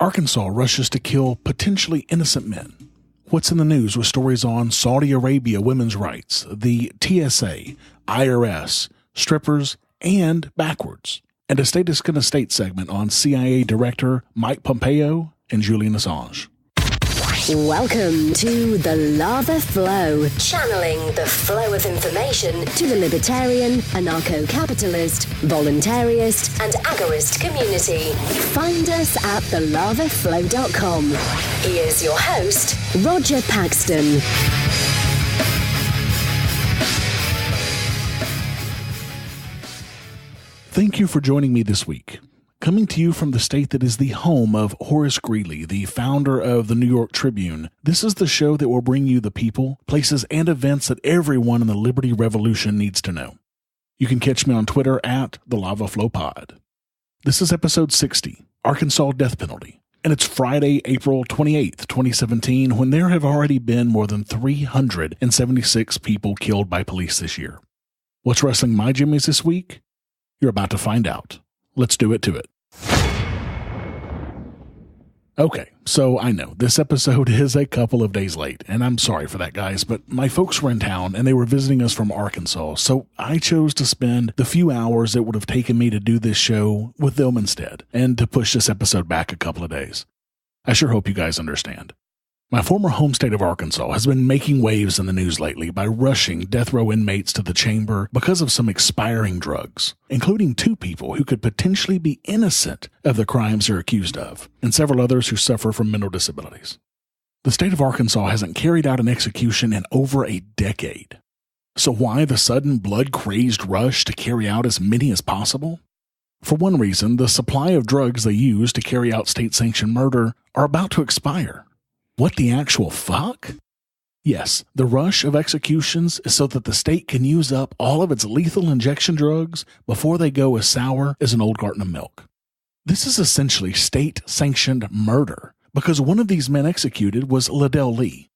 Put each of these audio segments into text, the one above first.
Arkansas rushes to kill potentially innocent men. What's in the news with stories on Saudi Arabia women's rights, the TSA, IRS, strippers, and Backwordz. And a Statists Gonna State segment on CIA Director Mike Pompeo and Julian Assange. Welcome to The Lava Flow, channeling the flow of information to the libertarian, anarcho-capitalist, voluntarist, and agorist community. Find us at thelavaflow.com. Here's your host, Roger Paxton. Thank you for joining me this week. Coming to you from the state that is the home of Horace Greeley, the founder of the New York Tribune, this is the show that will bring you the people, places, and events that everyone in the Liberty Revolution needs to know. You can catch me on Twitter at the Lava Flow Pod. This is episode 60, Arkansas Death Penalty, and it's Friday, April 28th, 2017, when there have already been more than 376 people killed by police this year. What's wrestling my jimmies this week? You're about to find out. Let's do it to it. Okay, so I know this episode is a couple of days late, and I'm sorry for that, guys, but my folks were in town and they were visiting us from Arkansas, so I chose to spend the few hours it would have taken me to do this show with them instead, and to push this episode back a couple of days. I sure hope you guys understand. My former home state of Arkansas has been making waves in the news lately by rushing death row inmates to the chamber because of some expiring drugs, including 2 people who could potentially be innocent of the crimes they're accused of, and several others who suffer from mental disabilities. The state of Arkansas hasn't carried out an execution in over a decade. So why the sudden blood-crazed rush to carry out as many as possible? For one reason, the supply of drugs they use to carry out state-sanctioned murder are about to expire. What the actual fuck? Yes, the rush of executions is so that the state can use up all of its lethal injection drugs before they go as sour as an old carton of milk. This is essentially state-sanctioned murder because one of these men executed was Liddell Lee.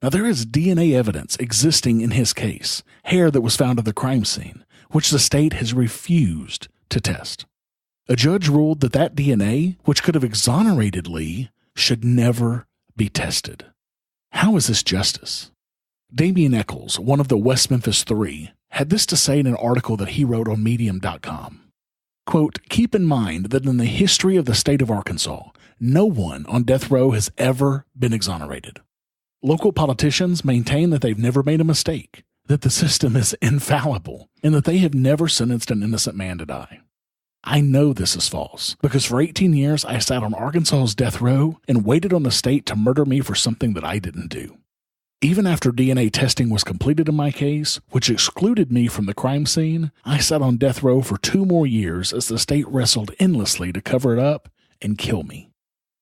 Now there is DNA evidence existing in his case, hair that was found at the crime scene, which the state has refused to test. A judge ruled that DNA, which could have exonerated Lee, should never be tested. How is this justice? Damian Eccles, one of the West Memphis Three, had this to say in an article that he wrote on Medium.com. Quote, "Keep in mind that in the history of the state of Arkansas, no one on death row has ever been exonerated. Local politicians maintain that they've never made a mistake, that the system is infallible, and that they have never sentenced an innocent man to die. I know this is false, because for 18 years I sat on Arkansas's death row and waited on the state to murder me for something that I didn't do. Even after DNA testing was completed in my case, which excluded me from the crime scene, I sat on death row for 2 more years as the state wrestled endlessly to cover it up and kill me."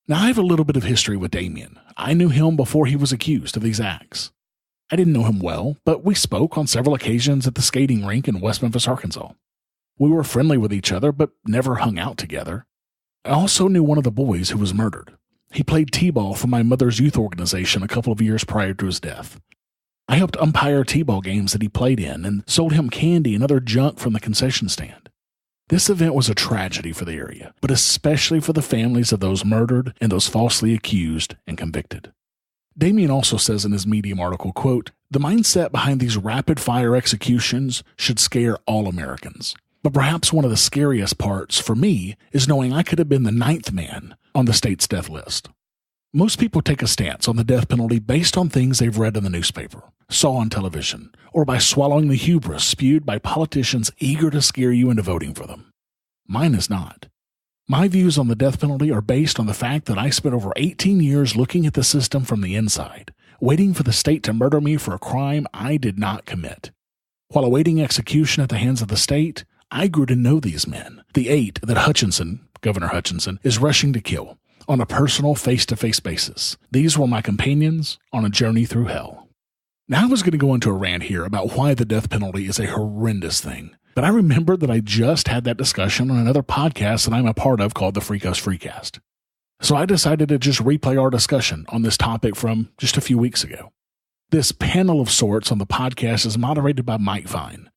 Now I have a little bit of history with Damian. I knew him before he was accused of these acts. I didn't know him well, but we spoke on several occasions at the skating rink in West Memphis, Arkansas. We were friendly with each other, but never hung out together. I also knew one of the boys who was murdered. He played t-ball for my mother's youth organization a couple of years prior to his death. I helped umpire t-ball games that he played in and sold him candy and other junk from the concession stand. This event was a tragedy for the area, but especially for the families of those murdered and those falsely accused and convicted. Damian also says in his Medium article, quote, "The mindset behind these rapid-fire executions should scare all Americans. But perhaps one of the scariest parts for me is knowing I could have been the 9th man on the state's death list." Most people take a stance on the death penalty based on things they've read in the newspaper, saw on television, or by swallowing the hubris spewed by politicians eager to scare you into voting for them. Mine is not. My views on the death penalty are based on the fact that I spent over 18 years looking at the system from the inside, waiting for the state to murder me for a crime I did not commit. While awaiting execution at the hands of the state, I grew to know these men, the 8 that Governor Hutchinson, is rushing to kill, on a personal face-to-face basis. These were my companions on a journey through hell. Now I was going to go into a rant here about why the death penalty is a horrendous thing, but I remembered that I just had that discussion on another podcast that I'm a part of called the Freak Us Freecast. So I decided to just replay our discussion on this topic from just a few weeks ago. This panel of sorts on the podcast is moderated by Mike Vine.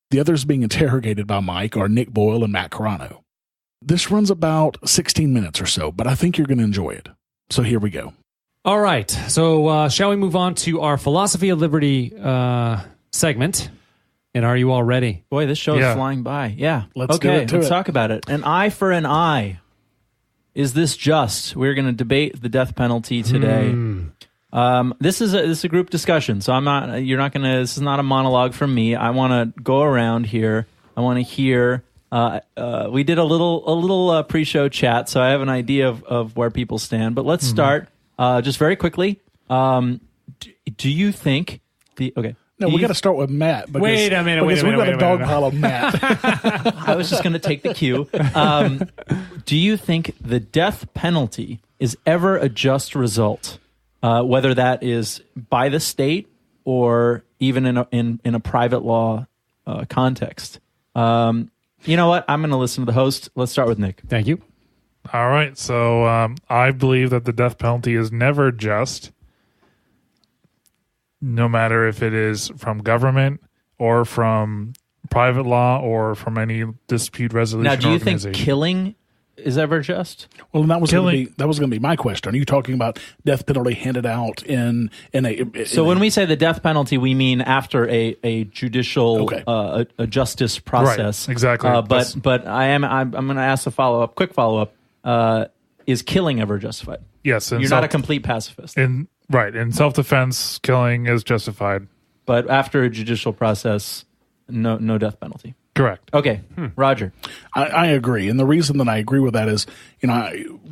The others being interrogated by Mike are Nick Boyle and Matt Carano. This runs about 16 minutes or so, but I think you're going to enjoy it. So here we go. All right. So shall we move on to our Philosophy of Liberty segment? And are you all ready? Boy, this show is flying by. Yeah. Let's talk about it. An eye for an eye. Is this just? We're going to debate the death penalty today. This is a group discussion, so this is not a monologue from me. I want to go around here. I want to hear. We did a little pre-show chat, so I have an idea of where people stand. But let's start just very quickly. Do you think No, we got to start with Matt. Wait a minute. We've got a dog pile of Matt. I was just going to take the cue. Do you think the death penalty is ever a just result, whether that is by the state or even in a private law context? You know what? I'm going to listen to the host. Let's start with Nick. Thank you. All right. So I believe that the death penalty is never just, no matter if it is from government or from private law or from any dispute resolution Now, do you think organization. killing is ever just? Well, that was going to be my question. Are you talking about death penalty handed out in a? So when we say the death penalty, we mean after a judicial a justice process, Right, exactly. But I'm going to ask a quick follow up. Is killing ever justified? Yes, You're not a complete pacifist. In self-defense, killing is justified. But after a judicial process, no death penalty. Correct. Okay, Roger. I agree, and the reason that I agree with that is,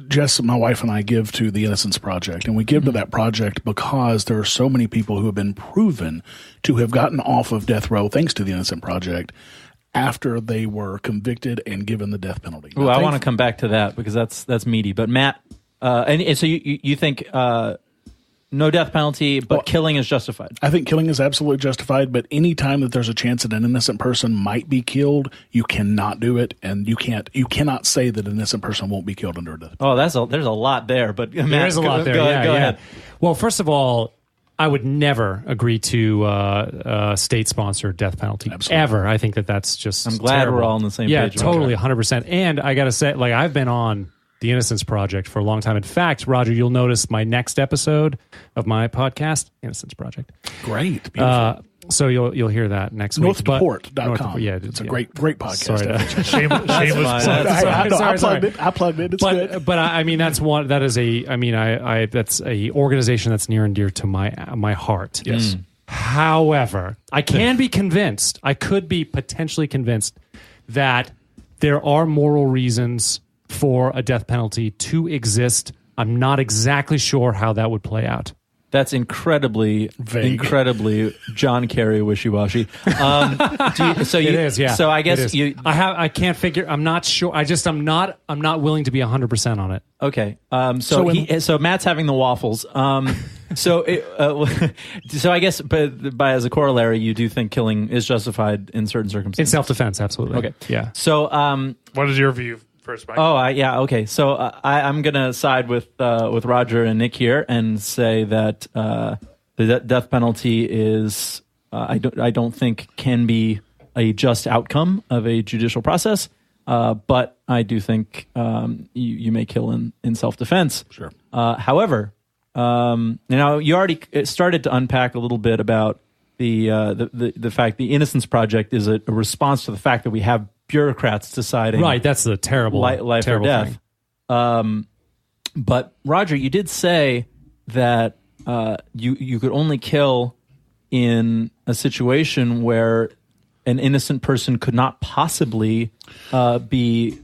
Jess, my wife, and I give to the Innocence Project, and we give to that project because there are so many people who have been proven to have gotten off of death row thanks to the Innocent Project after they were convicted and given the death penalty. Ooh, I want to come back to that because that's meaty. But Matt, and so you think no death penalty, but killing is justified? I think killing is absolutely justified, but any time that there's a chance that an innocent person might be killed, you cannot do it, and you cannot say that an innocent person won't be killed under a death penalty. Oh, there's a lot there, but Matt, There is a lot there. Go Yeah. ahead. Well, first of all, I would never agree to state-sponsored death penalty. Absolutely. Ever. I think that's just I'm glad terrible. we're all on the same yeah, page. Yeah, totally, 100%. And I got to say, I've been on the Innocence Project for a long time. In fact, Roger, you'll notice my next episode of my podcast, Innocence Project. Great. Beautiful. So you'll hear that next week. NorthDeport.com. Yeah, it's a great podcast. Sorry. Shameless plug. I plugged it. It's good. But I mean, that's a organization that's near and dear to my heart. Yes. However, I can be convinced. I could be potentially convinced that there are moral reasons for a death penalty to exist. I'm not exactly sure how that would play out. That's incredibly John Kerry wishy-washy. It is, yeah. So I guess I can't figure. I'm not sure. I'm not willing to be 100% on it. Okay. So Matt's having the waffles. So I guess, but by as a corollary, you do think killing is justified in certain circumstances. In self-defense, absolutely. Okay. Yeah. So what is your view? First, Mike. Okay. So I'm gonna side with Roger and Nick here and say that the death penalty is I don't think can be a just outcome of a judicial process, but I do think you may kill in self-defense. Sure. However, you already started to unpack a little bit about the fact the Innocence Project is a response to the fact that we have bureaucrats deciding. Right, that's the terrible life terrible or death. Thing. But Roger, you did say that you could only kill in a situation where an innocent person could not possibly be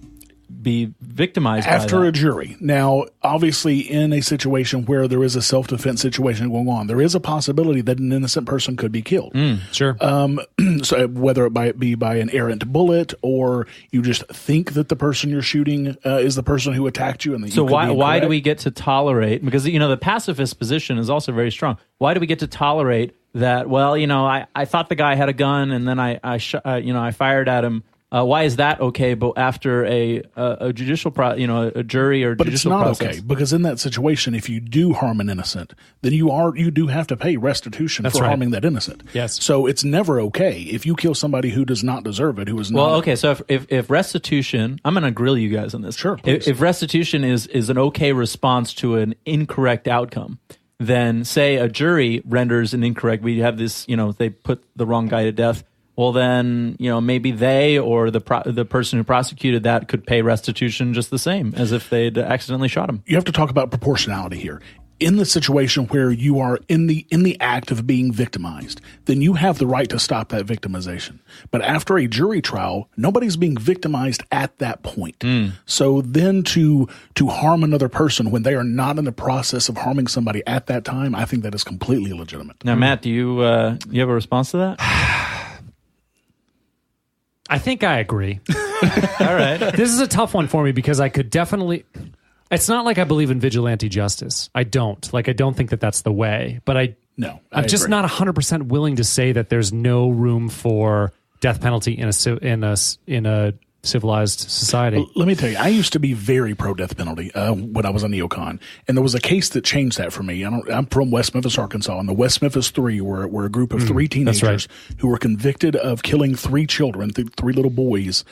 victimized after by that. a jury. Now, obviously, in a situation where there is a self-defense situation going on, there is a possibility that an innocent person could be killed. Sure. So whether it be by an errant bullet or you just think that the person you're shooting is the person who attacked you. And so why do we get to tolerate? Because the pacifist position is also very strong. Why do we get to tolerate that? Well, I thought the guy had a gun, and then I fired at him Why is that okay? But after a judicial, a jury or but judicial it's not process? okay, because in that situation, if you do harm an innocent, then you do have to pay restitution for harming that innocent. Yes. So it's never okay if you kill somebody who does not deserve it, who is not. Well, okay. So if restitution, I'm going to grill you guys on this. Sure. If restitution is an okay response to an incorrect outcome, then say a jury renders an incorrect. We have this, they put the wrong guy to death. Well, then, maybe they or the person who prosecuted that could pay restitution just the same as if they'd accidentally shot him. You have to talk about proportionality here. In the situation where you are in the act of being victimized, then you have the right to stop that victimization. But after a jury trial, nobody's being victimized at that point. So then to harm another person when they are not in the process of harming somebody at that time, I think that is completely illegitimate. Now, Matt, do you have a response to that? I think I agree. All right. This is a tough one for me because I could definitely... It's not like I believe in vigilante justice. I don't. I don't think that that's the way. But I'm just not 100% willing to say that there's no room for death penalty in a civilized society. Well, let me tell you, I used to be very pro-death penalty when I was on neocon, and there was a case that changed that for me. I'm from West Memphis, Arkansas, and the West Memphis Three were a group of three teenagers who were convicted of killing three children, three little boys.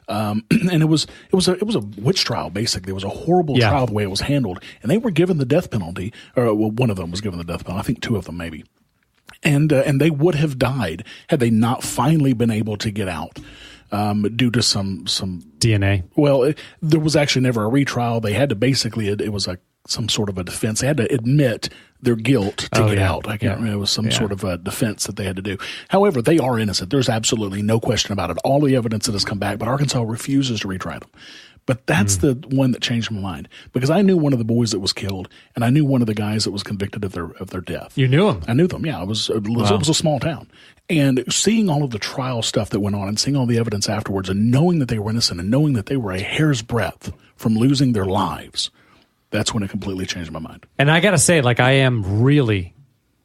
And it was a witch trial, basically. It was a horrible trial the way it was handled, and they were given the death penalty, or one of them was given the death penalty. I think two of them maybe. And they would have died had they not finally been able to get out. Due to some DNA. Well, there was actually never a retrial. They had to basically, it was some sort of a defense. They had to admit their guilt to get out. I can't remember. It was some sort of a defense that they had to do. However, they are innocent. There's absolutely no question about it. All the evidence that has come back, but Arkansas refuses to retry them. But that's the one that changed my mind, because I knew one of the boys that was killed, and I knew one of the guys that was convicted of their death. You knew him? I knew them. Yeah, it was a small town, and seeing all of the trial stuff that went on, and seeing all the evidence afterwards, and knowing that they were innocent, and knowing that they were a hair's breadth from losing their lives, that's when it completely changed my mind. And I got to say, I am really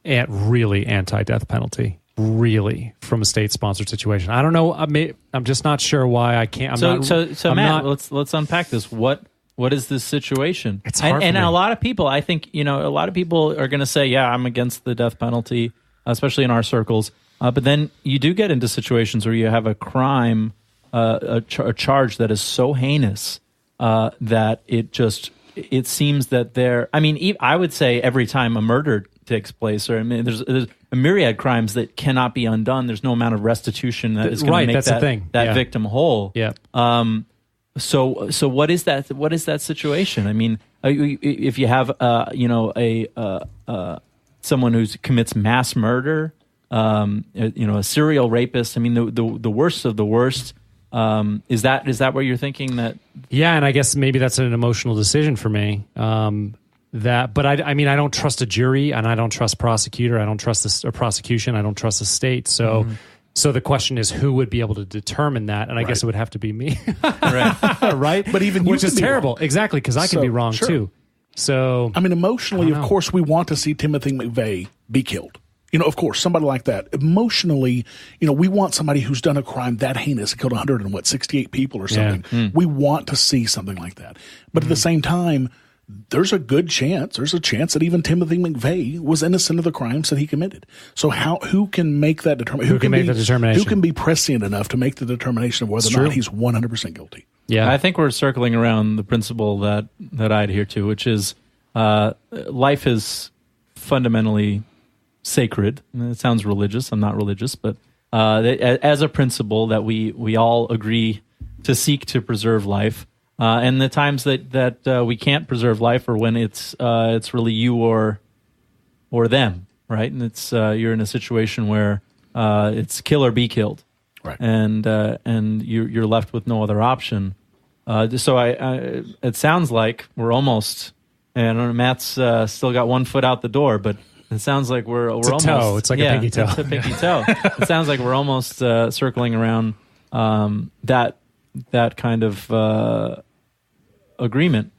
anti-death penalty. Really, from a state-sponsored situation. I don't know. I'm just not sure why I can't. Matt, let's unpack this. What is this situation? It's hard and for me. a lot of people, I think, a lot of people are going to say, yeah, I'm against the death penalty, especially in our circles. But then you do get into situations where you have a crime, a charge that is so heinous that it seems that I would say every time a murder takes place, or there's a myriad crimes that cannot be undone. There's no amount of restitution that is going to make that victim whole. Yeah. So what is that? What is that situation? If you have someone who commits mass murder, a serial rapist. The worst of the worst. Is that what you're thinking? That and I guess maybe that's an emotional decision for me. But I don't trust a jury, and I don't trust prosecutor. I don't trust a prosecution. I don't trust the state. So, so the question is, who would be able to determine that? And I guess it would have to be me, right? But even which is terrible, exactly, because I can be wrong too. So, emotionally, of course, we want to see Timothy McVeigh be killed. Of course, somebody like that. Emotionally, we want somebody who's done a crime that heinous, killed 168 people or something. Yeah. We want to see something like that. But at the same time, there's a chance that even Timothy McVeigh was innocent of the crimes that he committed. So who can make that determination? Who can make the determination? Who can be prescient enough to make the determination of whether or not he's 100% guilty? Yeah, I think we're circling around the principle that I adhere to, which is life is fundamentally sacred. It sounds religious. I'm not religious, but as a principle that we all agree to seek to preserve life. And the times that we can't preserve life are when it's really you or them, right? And it's you're in a situation where it's kill or be killed, right? And you're left with no other option. So it sounds like we're almost. And I don't know, Matt's still got one foot out the door, but it sounds like we're almost. Toe. It's like a pinky toe. It's a pinky toe. It sounds like we're almost circling around that kind of agreement.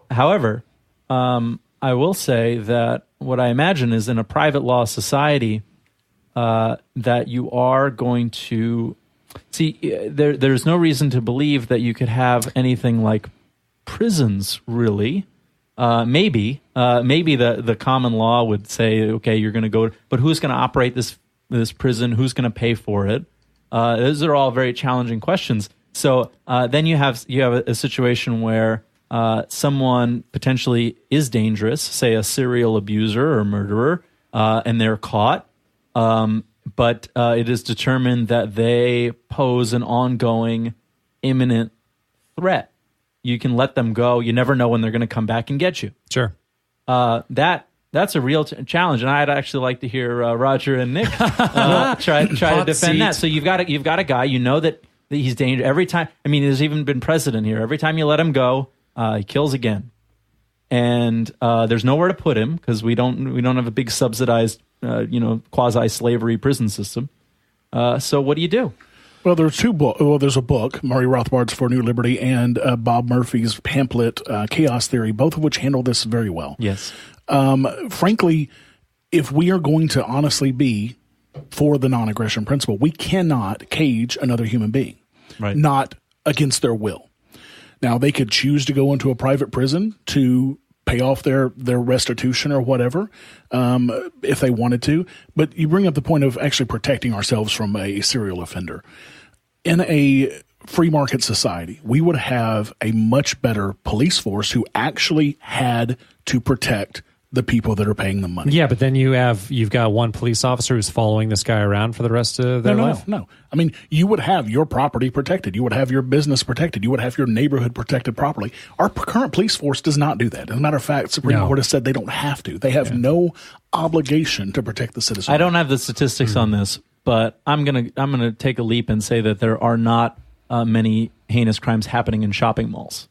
However, I will say that what I imagine is in a private law society that you are going to See, there's no reason to believe that you could have anything like prisons, really. Maybe the common law would say, okay, you're going to go, but who's going to operate this prison? Who's going to pay for it? Those are all very challenging questions. So then you have a situation where someone potentially is dangerous, say a serial abuser or murderer, and they're caught. But it is determined that they pose an ongoing, imminent threat. You can let them go. You never know when they're going to come back and get you. Sure. That's a real challenge, and I'd actually like to hear Roger and Nick try to defend that. So you've got a guy, you know that he's dangerous every time. I mean, there's even been precedent here. Every time you let him go, he kills again, and there's nowhere to put him because we don't have a big subsidized quasi-slavery prison system. So what do you do? Well, there's two books. Well, there's a book, Murray Rothbard's For New Liberty, and Bob Murphy's pamphlet, Chaos Theory, both of which handle this very well. Yes. Frankly, if we are going to honestly be for the non-aggression principle, we cannot cage another human being, right? Not against their will. Now, they could choose to go into a private prison to pay off their restitution or whatever, if they wanted to. But you bring up the point of actually protecting ourselves from a serial offender. In a free market society, we would have a much better police force who actually had to protect the people that are paying them money. Yeah, but then you've got one police officer who's following this guy around for the rest of their life. No. I mean, you would have your property protected. You would have your business protected. You would have your neighborhood protected properly. Our current police force does not do that. As a matter of fact, Supreme Court has said they don't have to. They have no obligation to protect the citizen. I don't have the statistics on this, but I'm gonna take a leap and say that there are not many heinous crimes happening in shopping malls.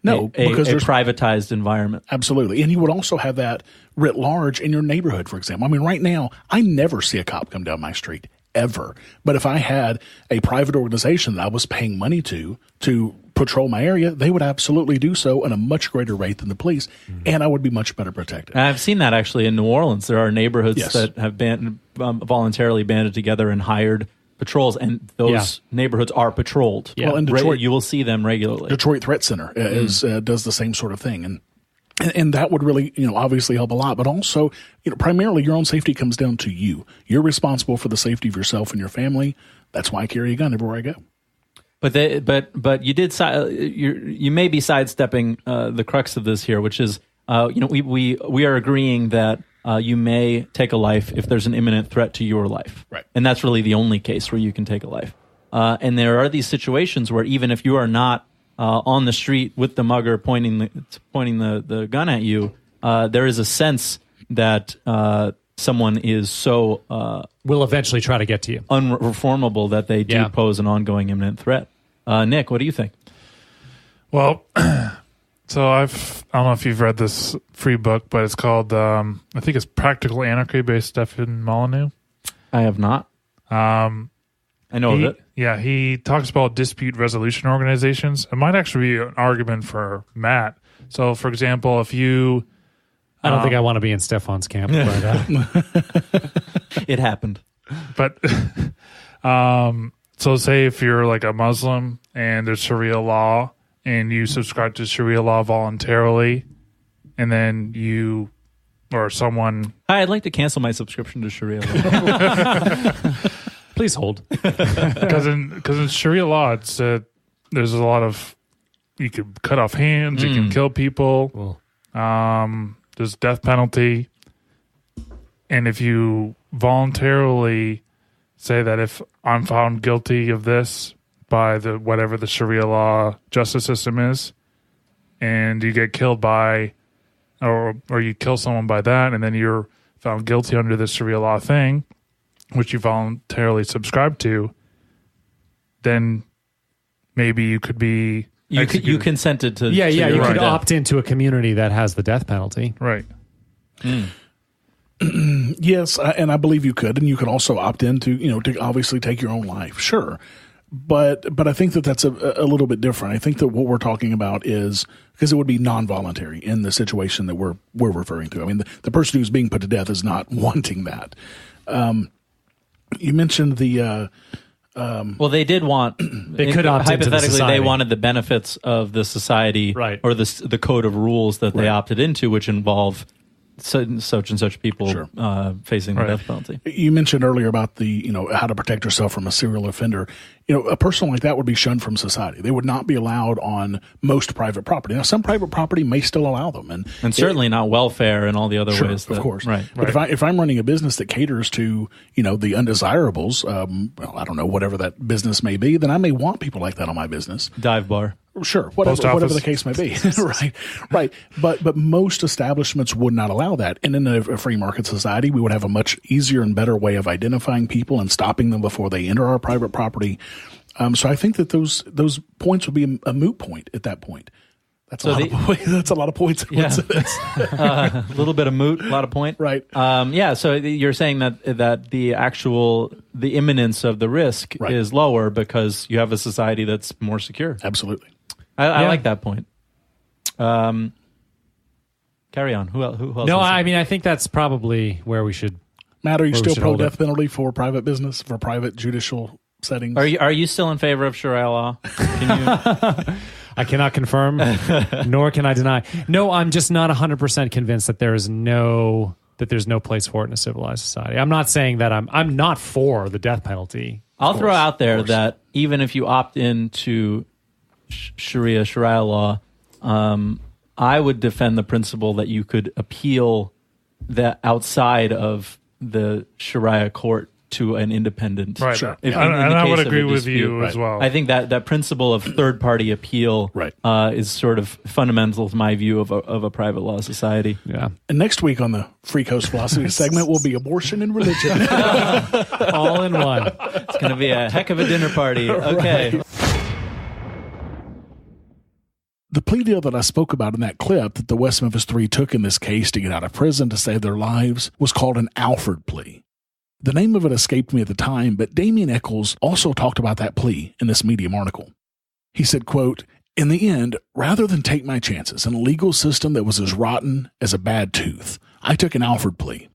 No, because there's privatized environment. Absolutely. And you would also have that writ large in your neighborhood, for example. I mean, right now, I never see a cop come down my street, ever. But if I had a private organization that I was paying money to patrol my area, they would absolutely do so at a much greater rate than the police, and I would be much better protected. And I've seen that actually in New Orleans. There are neighborhoods that have voluntarily banded together and hired patrols, and those neighborhoods are patrolled. Yeah. Well, in Detroit, you will see them regularly. Detroit Threat Center does the same sort of thing, and that would really, obviously help a lot. But also, primarily your own safety comes down to you. You're responsible for the safety of yourself and your family. That's why I carry a gun everywhere I go. But you did you may be sidestepping the crux of this here, which is we are agreeing that. You may take a life if there's an imminent threat to your life. Right. And that's really the only case where you can take a life. And there are these situations where even if you are not on the street with the mugger pointing the gun at you, there is a sense that someone is so will eventually try to get to you, unreformable that they do pose an ongoing imminent threat. Nick, what do you think? Well, so I don't know if you've read this free book, but it's called, I think it's Practical Anarchy by Stephen Molyneux. I have not. I know of it. Yeah, he talks about dispute resolution organizations. It might actually be an argument for Matt. So, for example, if you... I don't think I want to be in Stefan's camp. But, it happened. But, so say if you're like a Muslim and there's Sharia law, and you subscribe to Sharia law voluntarily, and then you or someone... Hi, I'd like to cancel my subscription to Sharia law. Please hold. Because in Sharia law, it's there's a lot of... You could cut off hands, you can kill people, there's death penalty. And if you voluntarily say that if I'm found guilty of this... by whatever the Sharia law justice system is, and you get killed by, or you kill someone by that, and then you're found guilty under the Sharia law thing, which you voluntarily subscribe to, then maybe you could be you consented to you could opt into a community that has the death penalty, right? Yes, and I believe you could, and you could also opt into to obviously take your own life, sure. But I think that's a little bit different. I think that what we're talking about is because it would be non-voluntary in the situation that we're referring to. I mean, the person who's being put to death is not wanting that. You mentioned the Well, they did want. They could opt into the hypothetically. society. They wanted the benefits of the society, Right. or the code of rules that they opted into, which involve such and such people facing the death penalty. You mentioned earlier about the, how to protect yourself from a serial offender. A person like that would be shunned from society. They would not be allowed on most private property. Now, some private property may still allow them, and certainly not welfare and all the other ways. Of course, right. But if I'm running a business that caters to the undesirables, I don't know, whatever that business may be, then I may want people like that on my business. Dive bar. Sure, whatever the case may be. right. But most establishments would not allow that. And in a free market society, we would have a much easier and better way of identifying people and stopping them before they enter our private property. So I think that those points would be a moot point at that point. That's a lot of points. Yeah. A little bit of moot, a lot of point. Right. So you're saying that the imminence of the risk is lower because you have a society that's more secure. Absolutely. I like that point. Carry on. Who else? No, I think that's probably where we should. Matt, are you still pro death penalty for private business, for private judicial settings? Are you still in favor of Sharia law? Can you? I cannot confirm, nor can I deny. No, I'm just not 100% convinced that there's no place for it in a civilized society. I'm not saying that I'm not for the death penalty. I'll throw out there that even if you opt into Sharia law, I would defend the principle that you could appeal that outside of the Sharia court to an independent. Right. Sure. And I would agree with you as well. I think that principle of third-party appeal is sort of fundamental to my view of a private law society. Yeah. And next week on the Free Coast Philosophy segment will be abortion and religion. All in one. It's going to be a heck of a dinner party. Okay. Right. The plea deal that I spoke about in that clip that the West Memphis Three took in this case to get out of prison to save their lives was called an Alford plea. The name of it escaped me at the time, but Damien Eccles also talked about that plea in this Medium article. He said, quote, "In the end, rather than take my chances in a legal system that was as rotten as a bad tooth, I took an Alford plea.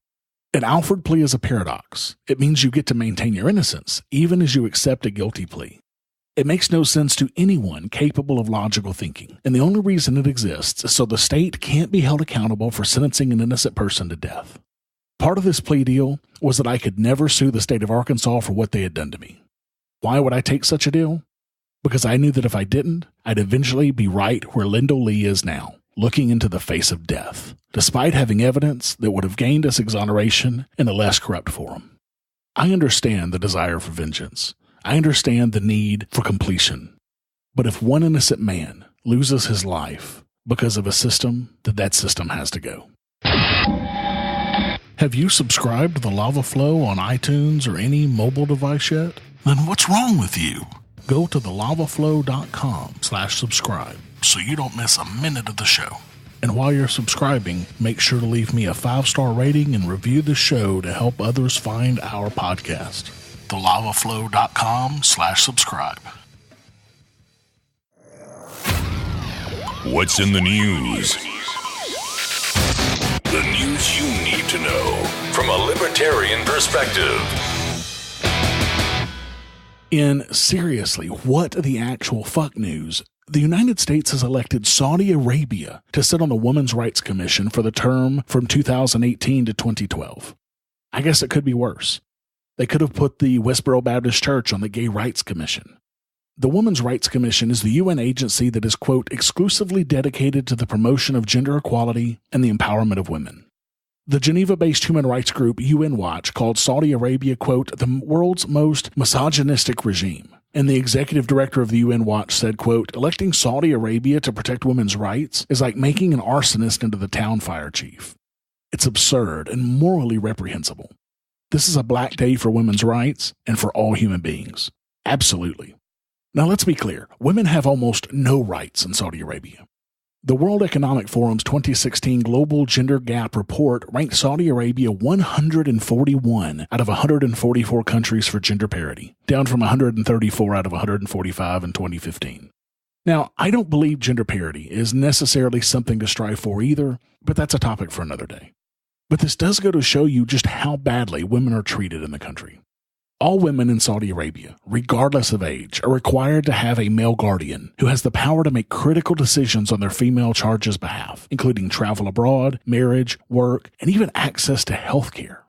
An Alford plea is a paradox. It means you get to maintain your innocence, even as you accept a guilty plea. It makes no sense to anyone capable of logical thinking, and the only reason it exists is so the state can't be held accountable for sentencing an innocent person to death. Part of this plea deal was that I could never sue the state of Arkansas for what they had done to me. Why would I take such a deal? Because I knew that if I didn't, I'd eventually be right where Lindo Lee is now, looking into the face of death, despite having evidence that would have gained us exoneration in a less corrupt forum. I understand the desire for vengeance. I understand the need for completion. But if one innocent man loses his life because of a system, then that system has to go." Have you subscribed to The Lava Flow on iTunes or any mobile device yet? Then what's wrong with you? Go to thelavaflow.com/subscribe so you don't miss a minute of the show. And while you're subscribing, make sure to leave me a 5-star rating and review the show to help others find our podcast. thelavaflow.com/subscribe. What's in the news? The news you need to know from a libertarian perspective. In seriously, what the actual fuck news? The United States has elected Saudi Arabia to sit on the Women's Rights Commission for the term from 2018 to 2012. I guess it could be worse. They could have put the Westboro Baptist Church on the Gay Rights Commission. The Women's Rights Commission is the UN agency that is, quote, exclusively dedicated to the promotion of gender equality and the empowerment of women. The Geneva-based human rights group UN Watch called Saudi Arabia, quote, the world's most misogynistic regime. And the executive director of the UN Watch said, quote, electing Saudi Arabia to protect women's rights is like making an arsonist into the town fire chief. It's absurd and morally reprehensible. This is a black day for women's rights and for all human beings. Absolutely. Now let's be clear, women have almost no rights in Saudi Arabia. The World Economic Forum's 2016 Global Gender Gap Report ranked Saudi Arabia 141 out of 144 countries for gender parity, down from 134 out of 145 in 2015. Now, I don't believe gender parity is necessarily something to strive for either, but that's a topic for another day. But this does go to show you just how badly women are treated in the country. All women in Saudi Arabia, regardless of age, are required to have a male guardian who has the power to make critical decisions on their female charges' behalf, including travel abroad, marriage, work, and even access to health care.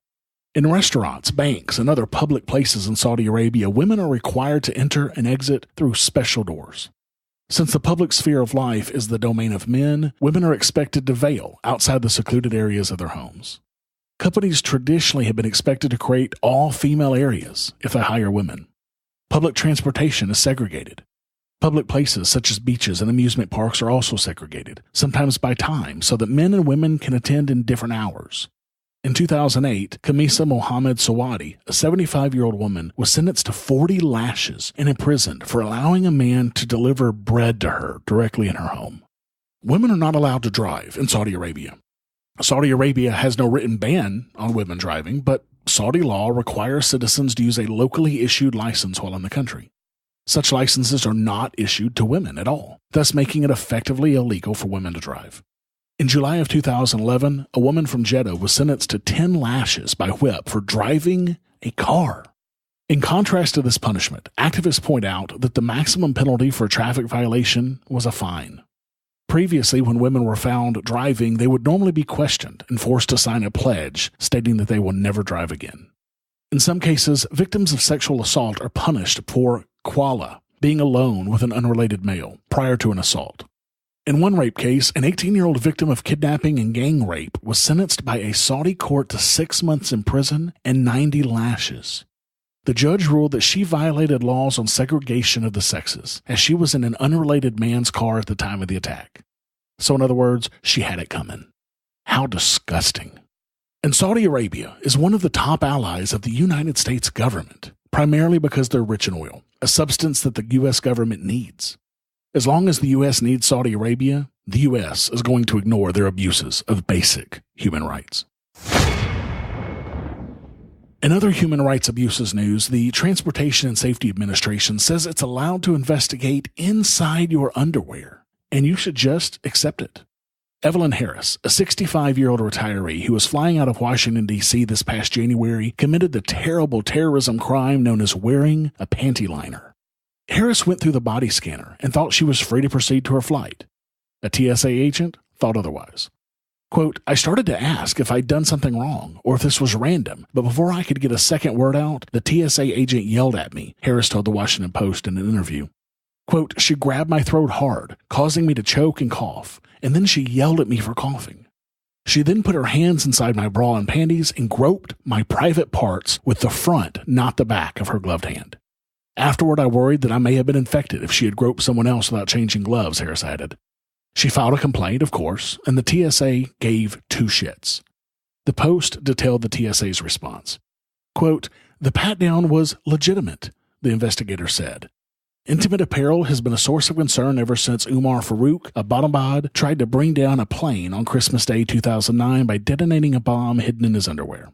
In restaurants, banks, and other public places in Saudi Arabia, women are required to enter and exit through special doors. Since the public sphere of life is the domain of men, women are expected to veil outside the secluded areas of their homes. Companies traditionally have been expected to create all-female areas if they hire women. Public transportation is segregated. Public places such as beaches and amusement parks are also segregated, sometimes by time, so that men and women can attend in different hours. In 2008, Kamisa Mohammed Sawadi, a 75-year-old woman, was sentenced to 40 lashes and imprisoned for allowing a man to deliver bread to her directly in her home. Women are not allowed to drive in Saudi Arabia. Saudi Arabia has no written ban on women driving, but Saudi law requires citizens to use a locally issued license while in the country. Such licenses are not issued to women at all, thus making it effectively illegal for women to drive. In July of 2011, a woman from Jeddah was sentenced to 10 lashes by whip for driving a car. In contrast to this punishment, activists point out that the maximum penalty for a traffic violation was a fine. Previously, when women were found driving, they would normally be questioned and forced to sign a pledge stating that they will never drive again. In some cases, victims of sexual assault are punished for quala, being alone with an unrelated male, prior to an assault. In one rape case, an 18-year-old victim of kidnapping and gang rape was sentenced by a Saudi court to 6 months in prison and 90 lashes. The judge ruled that she violated laws on segregation of the sexes, as she was in an unrelated man's car at the time of the attack. So in other words, she had it coming. How disgusting. And Saudi Arabia is one of the top allies of the United States government, primarily because they're rich in oil, a substance that the U.S. government needs. As long as the U.S. needs Saudi Arabia, the U.S. is going to ignore their abuses of basic human rights. In other human rights abuses news, the Transportation and Safety Administration says it's allowed to investigate inside your underwear, and you should just accept it. Evelyn Harris, a 65-year-old retiree who was flying out of Washington, D.C. this past January, committed the terrible terrorism crime known as wearing a panty liner. Harris went through the body scanner and thought she was free to proceed to her flight. A TSA agent thought otherwise. Quote, I started to ask if I'd done something wrong or if this was random, but before I could get a second word out, the TSA agent yelled at me, Harris told the Washington Post in an interview. Quote, she grabbed my throat hard, causing me to choke and cough, and then she yelled at me for coughing. She then put her hands inside my bra and panties and groped my private parts with the front, not the back, of her gloved hand. Afterward, I worried that I may have been infected if she had groped someone else without changing gloves, Harris added. She filed a complaint, of course, and the TSA gave 2 shits. The Post detailed the TSA's response. Quote, the pat-down was legitimate, the investigator said. Intimate apparel has been a source of concern ever since Umar Farouk Abbottabad tried to bring down a plane on Christmas Day 2009 by detonating a bomb hidden in his underwear.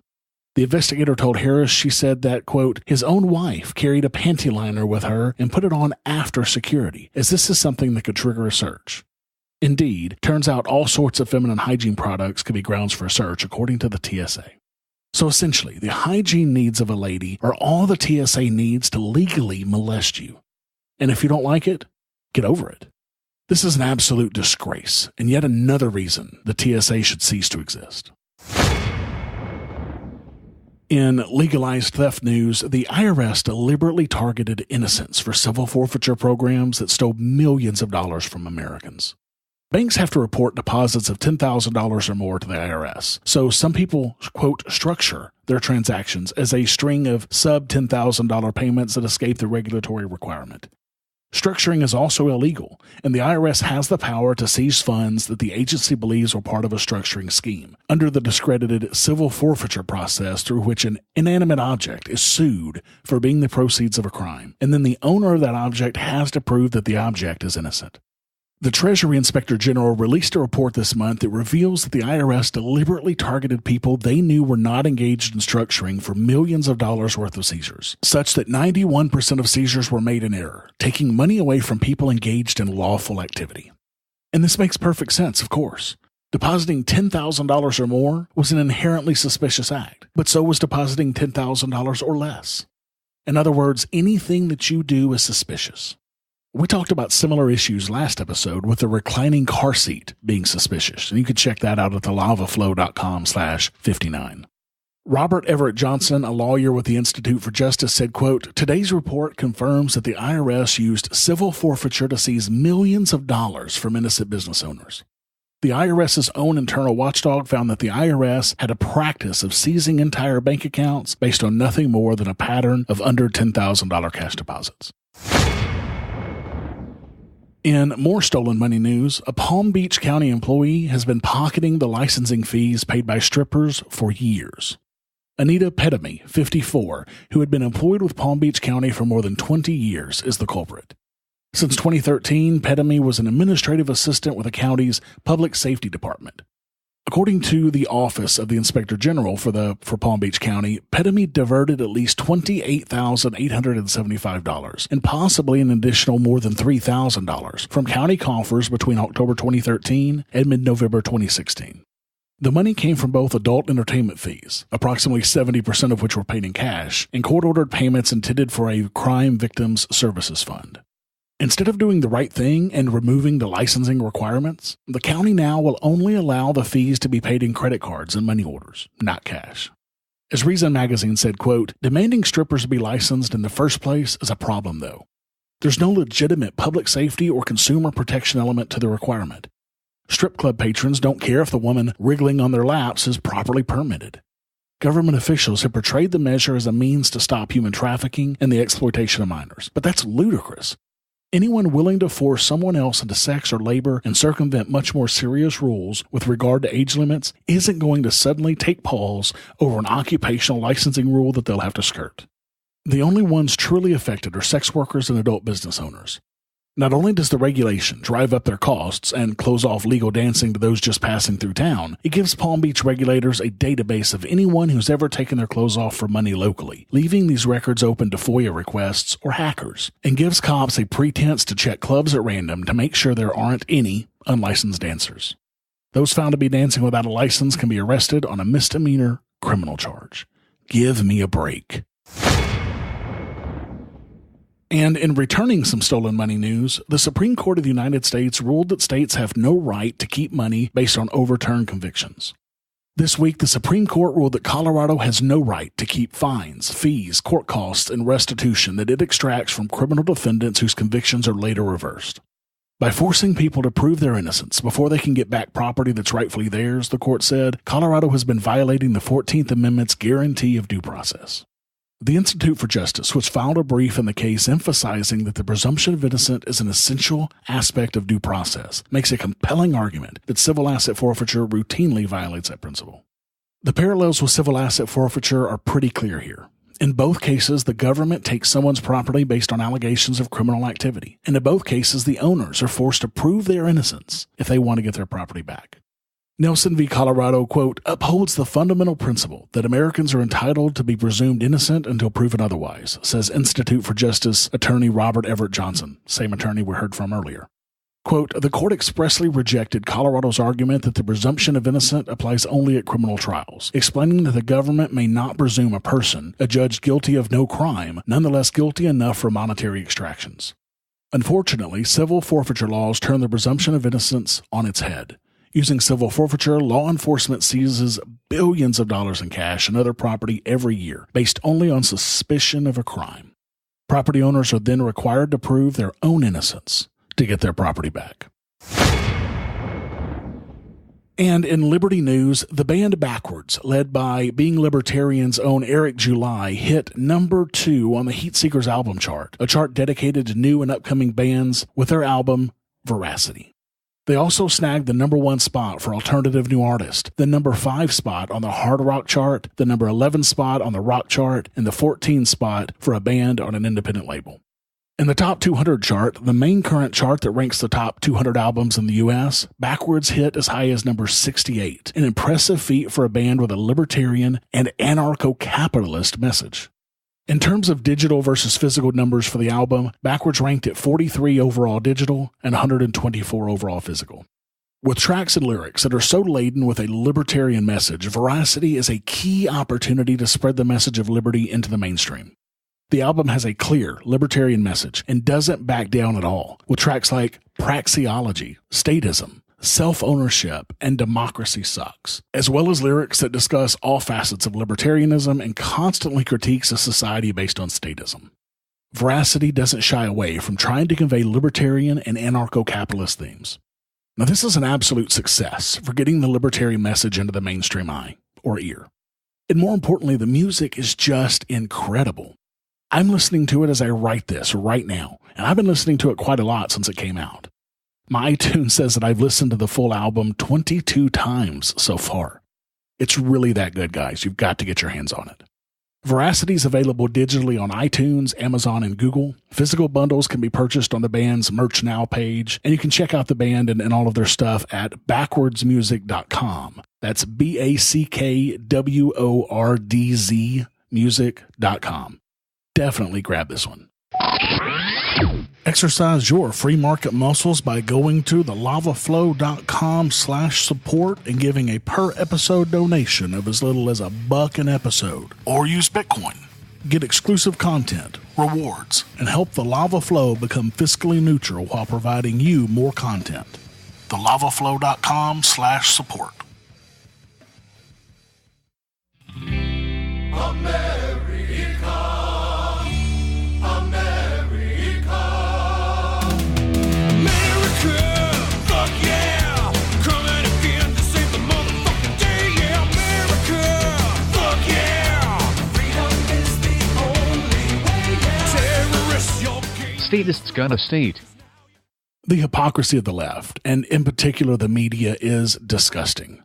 The investigator told Harris she said that, quote, his own wife carried a panty liner with her and put it on after security, as this is something that could trigger a search. Indeed, turns out all sorts of feminine hygiene products could be grounds for a search, according to the TSA. So essentially, the hygiene needs of a lady are all the TSA needs to legally molest you. And if you don't like it, get over it. This is an absolute disgrace, and yet another reason the TSA should cease to exist. In legalized theft news, the IRS deliberately targeted innocents for civil forfeiture programs that stole millions of dollars from Americans. Banks have to report deposits of $10,000 or more to the IRS, so some people, quote, structure their transactions as a string of sub-$10,000 payments that escape the regulatory requirement. Structuring is also illegal, and the IRS has the power to seize funds that the agency believes were part of a structuring scheme, under the discredited civil forfeiture process through which an inanimate object is sued for being the proceeds of a crime, and then the owner of that object has to prove that the object is innocent. The Treasury Inspector General released a report this month that reveals that the IRS deliberately targeted people they knew were not engaged in structuring for millions of dollars worth of seizures, such that 91% of seizures were made in error, taking money away from people engaged in lawful activity. And this makes perfect sense, of course. Depositing $10,000 or more was an inherently suspicious act, but so was depositing $10,000 or less. In other words, anything that you do is suspicious. We talked about similar issues last episode with the reclining car seat being suspicious, and you can check that out at thelavaflow.com/59. Robert Everett Johnson, a lawyer with the Institute for Justice, said, quote, "Today's report confirms that the IRS used civil forfeiture to seize millions of dollars from innocent business owners. The IRS's own internal watchdog found that the IRS had a practice of seizing entire bank accounts based on nothing more than a pattern of under $10,000 cash deposits." In more stolen money news, a Palm Beach County employee has been pocketing the licensing fees paid by strippers for years. Anita Petamy, 54, who had been employed with Palm Beach County for more than 20 years, is the culprit. Since 2013, Petamy was an administrative assistant with the county's public safety department. According to the Office of the Inspector General for Palm Beach County, Petamy diverted at least $28,875 and possibly an additional more than $3,000 from county coffers between October 2013 and mid-November 2016. The money came from both adult entertainment fees, approximately 70% of which were paid in cash, and court-ordered payments intended for a crime victims services fund. Instead of doing the right thing and removing the licensing requirements, the county now will only allow the fees to be paid in credit cards and money orders, not cash. As Reason magazine said, quote, "Demanding strippers be licensed in the first place is a problem, though. There's no legitimate public safety or consumer protection element to the requirement. Strip club patrons don't care if the woman wriggling on their laps is properly permitted. Government officials have portrayed the measure as a means to stop human trafficking and the exploitation of minors, but that's ludicrous. Anyone willing to force someone else into sex or labor and circumvent much more serious rules with regard to age limits isn't going to suddenly take pause over an occupational licensing rule that they'll have to skirt. The only ones truly affected are sex workers and adult business owners. Not only does the regulation drive up their costs and close off legal dancing to those just passing through town, it gives Palm Beach regulators a database of anyone who's ever taken their clothes off for money locally, leaving these records open to FOIA requests or hackers, and gives cops a pretense to check clubs at random to make sure there aren't any unlicensed dancers. Those found to be dancing without a license can be arrested on a misdemeanor criminal charge. Give me a break. And in returning some stolen money news, the Supreme Court of the United States ruled that states have no right to keep money based on overturned convictions. This week, the Supreme Court ruled that Colorado has no right to keep fines, fees, court costs, and restitution that it extracts from criminal defendants whose convictions are later reversed. By forcing people to prove their innocence before they can get back property that's rightfully theirs, the court said, Colorado has been violating the 14th Amendment's guarantee of due process. The Institute for Justice, which filed a brief in the case emphasizing that the presumption of innocence is an essential aspect of due process, makes a compelling argument that civil asset forfeiture routinely violates that principle. The parallels with civil asset forfeiture are pretty clear here. In both cases, the government takes someone's property based on allegations of criminal activity, and in both cases, the owners are forced to prove their innocence if they want to get their property back. Nelson v. Colorado, quote, upholds the fundamental principle that Americans are entitled to be presumed innocent until proven otherwise, says Institute for Justice attorney Robert Everett Johnson, same attorney we heard from earlier. Quote, the court expressly rejected Colorado's argument that the presumption of innocence applies only at criminal trials, explaining that the government may not presume a person, adjudged guilty of no crime, nonetheless guilty enough for monetary extractions. Unfortunately, civil forfeiture laws turn the presumption of innocence on its head. Using civil forfeiture, law enforcement seizes billions of dollars in cash and other property every year, based only on suspicion of a crime. Property owners are then required to prove their own innocence to get their property back. And in Liberty news, the band Backwordz, led by Being Libertarian's own Eric July, hit number 2 on the Heatseekers album chart, a chart dedicated to new and upcoming bands with their album Veracity. They also snagged the number 1 spot for Alternative New Artist, the number 5 spot on the Hard Rock chart, the number 11 spot on the Rock chart, and the 14 spot for a band on an independent label. In the Top 200 chart, the main current chart that ranks the top 200 albums in the U.S., Backwordz hit as high as number 68, an impressive feat for a band with a libertarian and anarcho-capitalist message. In terms of digital versus physical numbers for the album, Backwordz ranked at 43 overall digital and 124 overall physical. With tracks and lyrics that are so laden with a libertarian message, Veracity is a key opportunity to spread the message of liberty into the mainstream. The album has a clear libertarian message and doesn't back down at all, with tracks like Praxeology, Statism, Self-Ownership, and Democracy Sucks, as well as lyrics that discuss all facets of libertarianism and constantly critiques a society based on statism. Veracity doesn't shy away from trying to convey libertarian and anarcho-capitalist themes. Now, this is an absolute success for getting the libertarian message into the mainstream eye, or ear. And more importantly, the music is just incredible. I'm listening to it as I write this right now, and I've been listening to it quite a lot since it came out. My iTunes says that I've listened to the full album 22 times so far. It's really that good, guys. You've got to get your hands on it. Veracity is available digitally on iTunes, Amazon, and Google. Physical bundles can be purchased on the band's Merch Now page, and you can check out the band and all of their stuff at backwordzmusic.com. That's BACKWORDZ music.com. Definitely grab this one. Exercise your free market muscles by going to thelavaflow.com/support and giving a per episode donation of as little as $1 an episode, or use Bitcoin. Get exclusive content, rewards, and help the Lava Flow become fiscally neutral while providing you more content. thelavaflow.com/support. Statists Gonna State. The hypocrisy of the left, and in particular the media, is disgusting.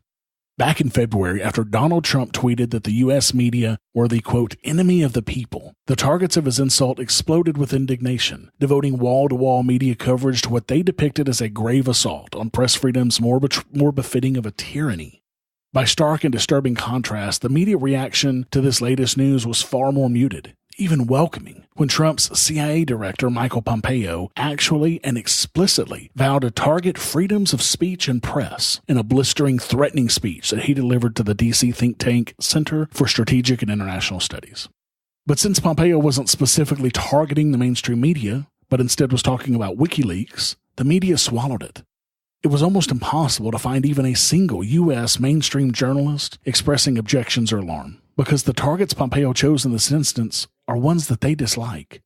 Back in February, after Donald Trump tweeted that the U.S. media were the, quote, enemy of the people, the targets of his insult exploded with indignation, devoting wall-to-wall media coverage to what they depicted as a grave assault on press freedoms more befitting of a tyranny. By stark and disturbing contrast, the media reaction to this latest news was far more muted, even welcoming, when Trump's CIA director, Michael Pompeo, actually and explicitly vowed to target freedoms of speech and press in a blistering, threatening speech that he delivered to the D.C. think tank Center for Strategic and International Studies. But since Pompeo wasn't specifically targeting the mainstream media, but instead was talking about WikiLeaks, the media swallowed it. It was almost impossible to find even a single U.S. mainstream journalist expressing objections or alarm, because the targets Pompeo chose in this instance are ones that they dislike,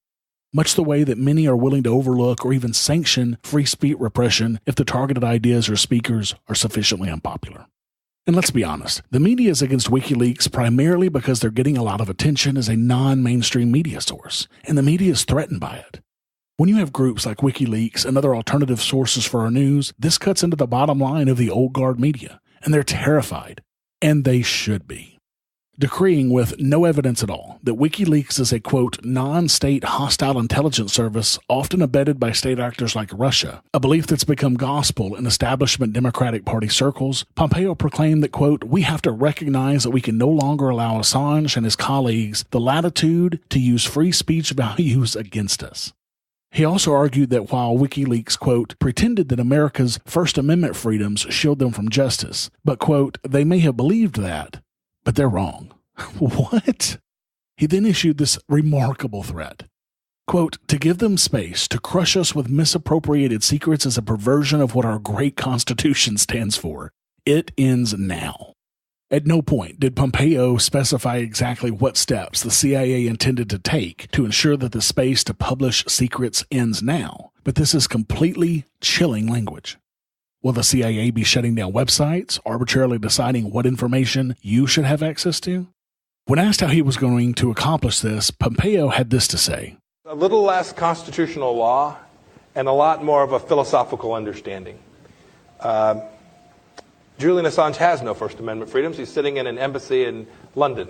much the way that many are willing to overlook or even sanction free speech repression if the targeted ideas or speakers are sufficiently unpopular. And let's be honest, the media is against WikiLeaks primarily because they're getting a lot of attention as a non-mainstream media source, and the media is threatened by it. When you have groups like WikiLeaks and other alternative sources for our news, this cuts into the bottom line of the old guard media, and they're terrified, and they should be. Decreeing with no evidence at all that WikiLeaks is a, quote, non-state hostile intelligence service often abetted by state actors like Russia, a belief that's become gospel in establishment Democratic Party circles, Pompeo proclaimed that, quote, we have to recognize that we can no longer allow Assange and his colleagues the latitude to use free speech values against us. He also argued that while WikiLeaks, quote, pretended that America's First Amendment freedoms shield them from justice, but, quote, they may have believed that, but they're wrong. What? He then issued this remarkable threat. Quote, to give them space to crush us with misappropriated secrets is a perversion of what our great Constitution stands for. It ends now. At no point did Pompeo specify exactly what steps the CIA intended to take to ensure that the space to publish secrets ends now, but this is completely chilling language. Will the CIA be shutting down websites, arbitrarily deciding what information you should have access to? When asked how he was going to accomplish this, Pompeo had this to say. A little less constitutional law and a lot more of a philosophical understanding. Julian Assange has no First Amendment freedoms. He's sitting in an embassy in London.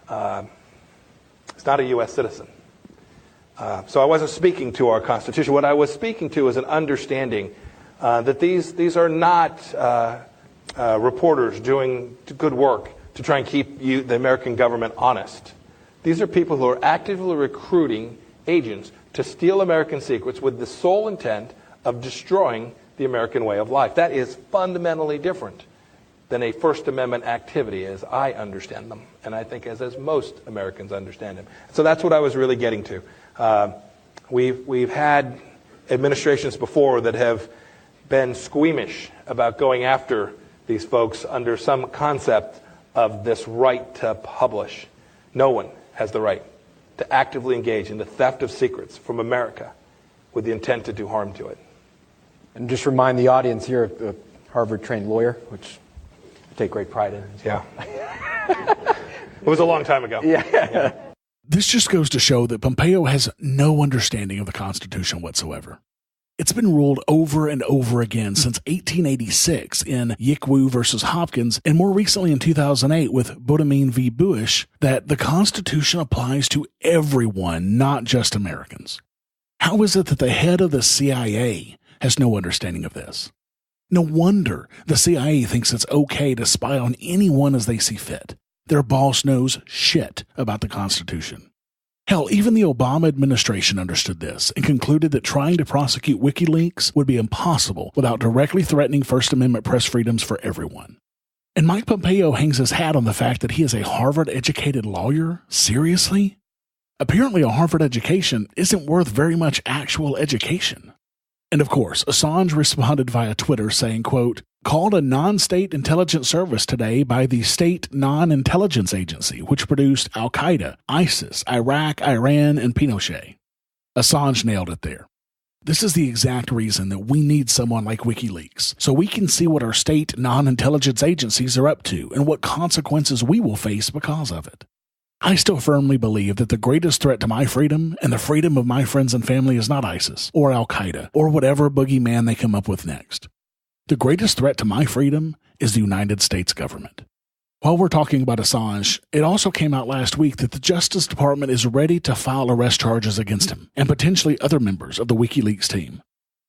He's not a U.S. citizen. So I wasn't speaking to our Constitution. What I was speaking to is an understanding that these are not reporters doing good work to try and keep the American government honest. These are people who are actively recruiting agents to steal American secrets with the sole intent of destroying the American way of life. That is fundamentally different than a First Amendment activity as I understand them, and I think as most Americans understand them. So that's what I was really getting to. We've had administrations before that have been squeamish about going after these folks under some concept of this right to publish. No one has the right to actively engage in the theft of secrets from America with the intent to do harm to it. And just remind the audience here, a Harvard-trained lawyer, which I take great pride in. Yeah. It was a long time ago. Yeah. This just goes to show that Pompeo has no understanding of the Constitution whatsoever. It's been ruled over and over again since 1886 in Yickwu versus Hopkins, and more recently in 2008 with Bodemine v. Bush, that the Constitution applies to everyone, not just Americans. How is it that the head of the CIA has no understanding of this? No wonder the CIA thinks it's okay to spy on anyone as they see fit. Their boss knows shit about the Constitution. Hell, even the Obama administration understood this and concluded that trying to prosecute WikiLeaks would be impossible without directly threatening First Amendment press freedoms for everyone. And Mike Pompeo hangs his hat on the fact that he is a Harvard-educated lawyer? Seriously? Apparently a Harvard education isn't worth very much actual education. And of course, Assange responded via Twitter saying, quote, called a non-state intelligence service today by the state non-intelligence agency, which produced Al-Qaeda, ISIS, Iraq, Iran, and Pinochet. Assange nailed it there. This is the exact reason that we need someone like WikiLeaks, so we can see what our state non-intelligence agencies are up to and what consequences we will face because of it. I still firmly believe that the greatest threat to my freedom and the freedom of my friends and family is not ISIS or Al-Qaeda or whatever boogeyman they come up with next. The greatest threat to my freedom is the United States government. While we're talking about Assange, it also came out last week that the Justice Department is ready to file arrest charges against him and potentially other members of the WikiLeaks team.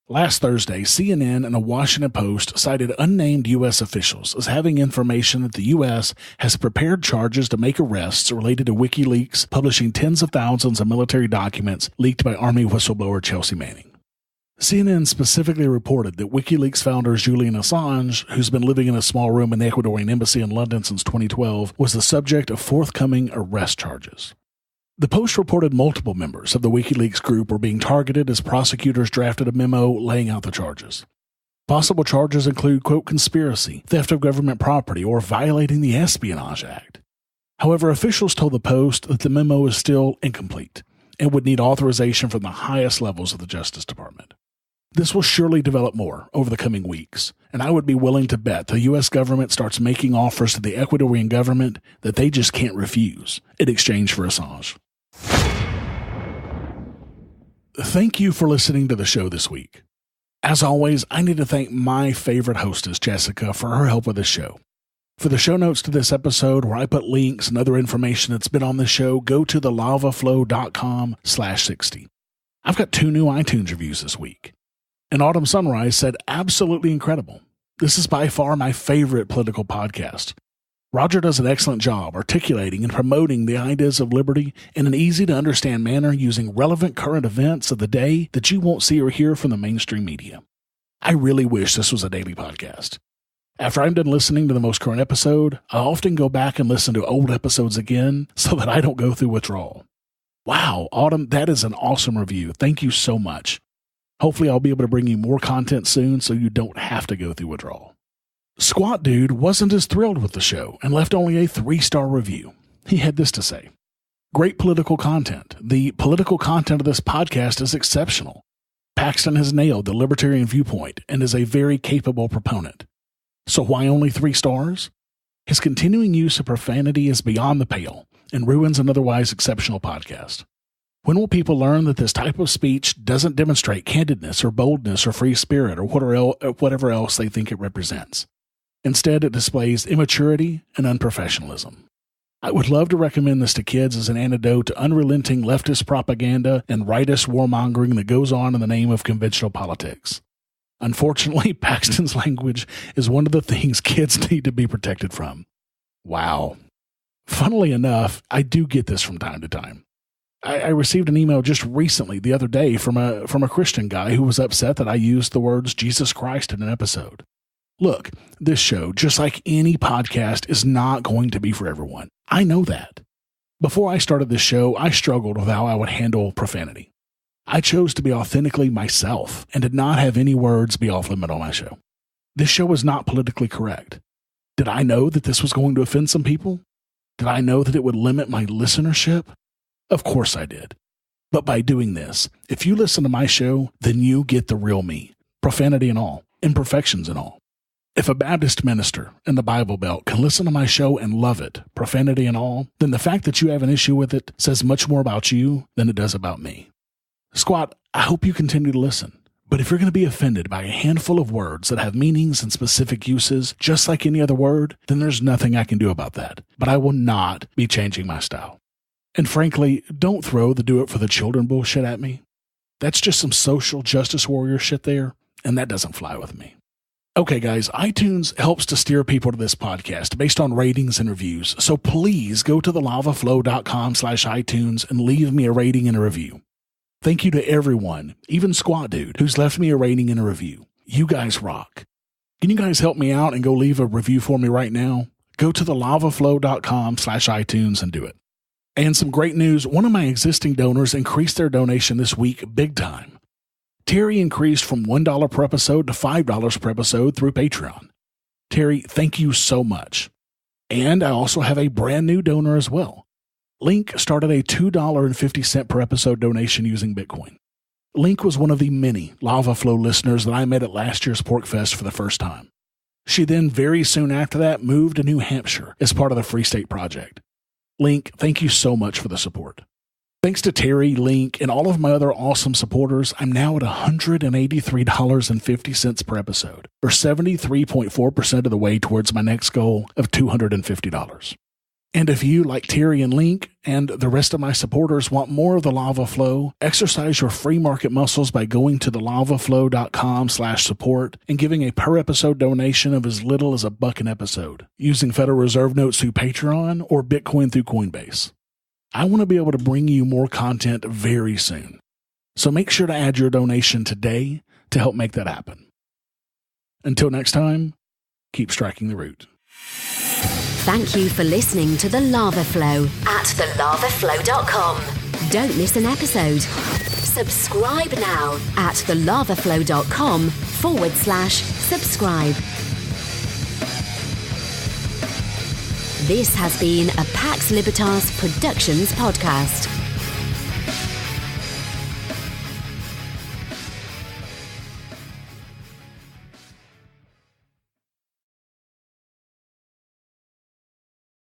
Last Thursday, CNN and the Washington Post cited unnamed U.S. officials as having information that the U.S. has prepared charges to make arrests related to WikiLeaks publishing tens of thousands of military documents leaked by Army whistleblower Chelsea Manning. CNN specifically reported that WikiLeaks founder Julian Assange, who's been living in a small room in the Ecuadorian embassy in London since 2012, was the subject of forthcoming arrest charges. The Post reported multiple members of the WikiLeaks group were being targeted as prosecutors drafted a memo laying out the charges. Possible charges include, quote, conspiracy, theft of government property, or violating the Espionage Act. However, officials told the Post that the memo is still incomplete and would need authorization from the highest levels of the Justice Department. This will surely develop more over the coming weeks, and I would be willing to bet the U.S. government starts making offers to the Ecuadorian government that they just can't refuse in exchange for Assange. Thank you for listening to the show this week. As always, I need to thank my favorite hostess, Jessica, for her help with this show. For the show notes to this episode, where I put links and other information that's been on the show, go to thelavaflow.com/60. I've got 2 new iTunes reviews this week. And Autumn Sunrise said, absolutely incredible. This is by far my favorite political podcast. Roger does an excellent job articulating and promoting the ideas of liberty in an easy-to-understand manner using relevant current events of the day that you won't see or hear from the mainstream media. I really wish this was a daily podcast. After I'm done listening to the most current episode, I often go back and listen to old episodes again so that I don't go through withdrawal. Wow, Autumn, that is an awesome review. Thank you so much. Hopefully I'll be able to bring you more content soon so you don't have to go through withdrawal. Squat Dude wasn't as thrilled with the show and left only a 3-star review. He had this to say: great political content. The political content of this podcast is exceptional. Paxton has nailed the libertarian viewpoint and is a very capable proponent. So why only 3 stars? His continuing use of profanity is beyond the pale and ruins an otherwise exceptional podcast. When will people learn that this type of speech doesn't demonstrate candidness or boldness or free spirit or whatever else they think it represents? Instead, it displays immaturity and unprofessionalism. I would love to recommend this to kids as an antidote to unrelenting leftist propaganda and rightist warmongering that goes on in the name of conventional politics. Unfortunately, Paxton's language is one of the things kids need to be protected from. Wow. Funnily enough, I do get this from time to time. I received an email just recently, the other day, from a Christian guy who was upset that I used the words Jesus Christ in an episode. Look, this show, just like any podcast, is not going to be for everyone. I know that. Before I started this show, I struggled with how I would handle profanity. I chose to be authentically myself and did not have any words be off limit on my show. This show is not politically correct. Did I know that this was going to offend some people? Did I know that it would limit my listenership? Of course I did. But by doing this, if you listen to my show, then you get the real me, profanity and all, imperfections and all. If a Baptist minister in the Bible Belt can listen to my show and love it, profanity and all, then the fact that you have an issue with it says much more about you than it does about me. Squad, I hope you continue to listen. But if you're going to be offended by a handful of words that have meanings and specific uses, just like any other word, then there's nothing I can do about that. But I will not be changing my style. And frankly, don't throw the do it for the children bullshit at me. That's just some social justice warrior shit there, and that doesn't fly with me. Okay, guys, iTunes helps to steer people to this podcast based on ratings and reviews, so please go to thelavaflow.com/iTunes and leave me a rating and a review. Thank you to everyone, even Squat Dude, who's left me a rating and a review. You guys rock. Can you guys help me out and go leave a review for me right now? Go to thelavaflow.com/iTunes and do it. And some great news, one of my existing donors increased their donation this week big time. Terry increased from $1 per episode to $5 per episode through Patreon. Terry, thank you so much. And I also have a brand new donor as well. Link started a $2.50 per episode donation using Bitcoin. Link was one of the many Lava Flow listeners that I met at last year's Pork Fest for the first time. She then very soon after that moved to New Hampshire as part of the Free State Project. Link, thank you so much for the support. Thanks to Terry, Link, and all of my other awesome supporters, I'm now at $183.50 per episode, or 73.4% of the way towards my next goal of $250. And if you, like Terry and Link, and the rest of my supporters want more of the Lava Flow, exercise your free market muscles by going to thelavaflow.com/support and giving a per episode donation of as little as $1 an episode, using Federal Reserve notes through Patreon or Bitcoin through Coinbase. I want to be able to bring you more content very soon. So make sure to add your donation today to help make that happen. Until next time, keep striking the root. Thank you for listening to The Lava Flow at thelavaflow.com. Don't miss an episode. Subscribe now at thelavaflow.com/subscribe. This has been a Pax Libertas Productions podcast.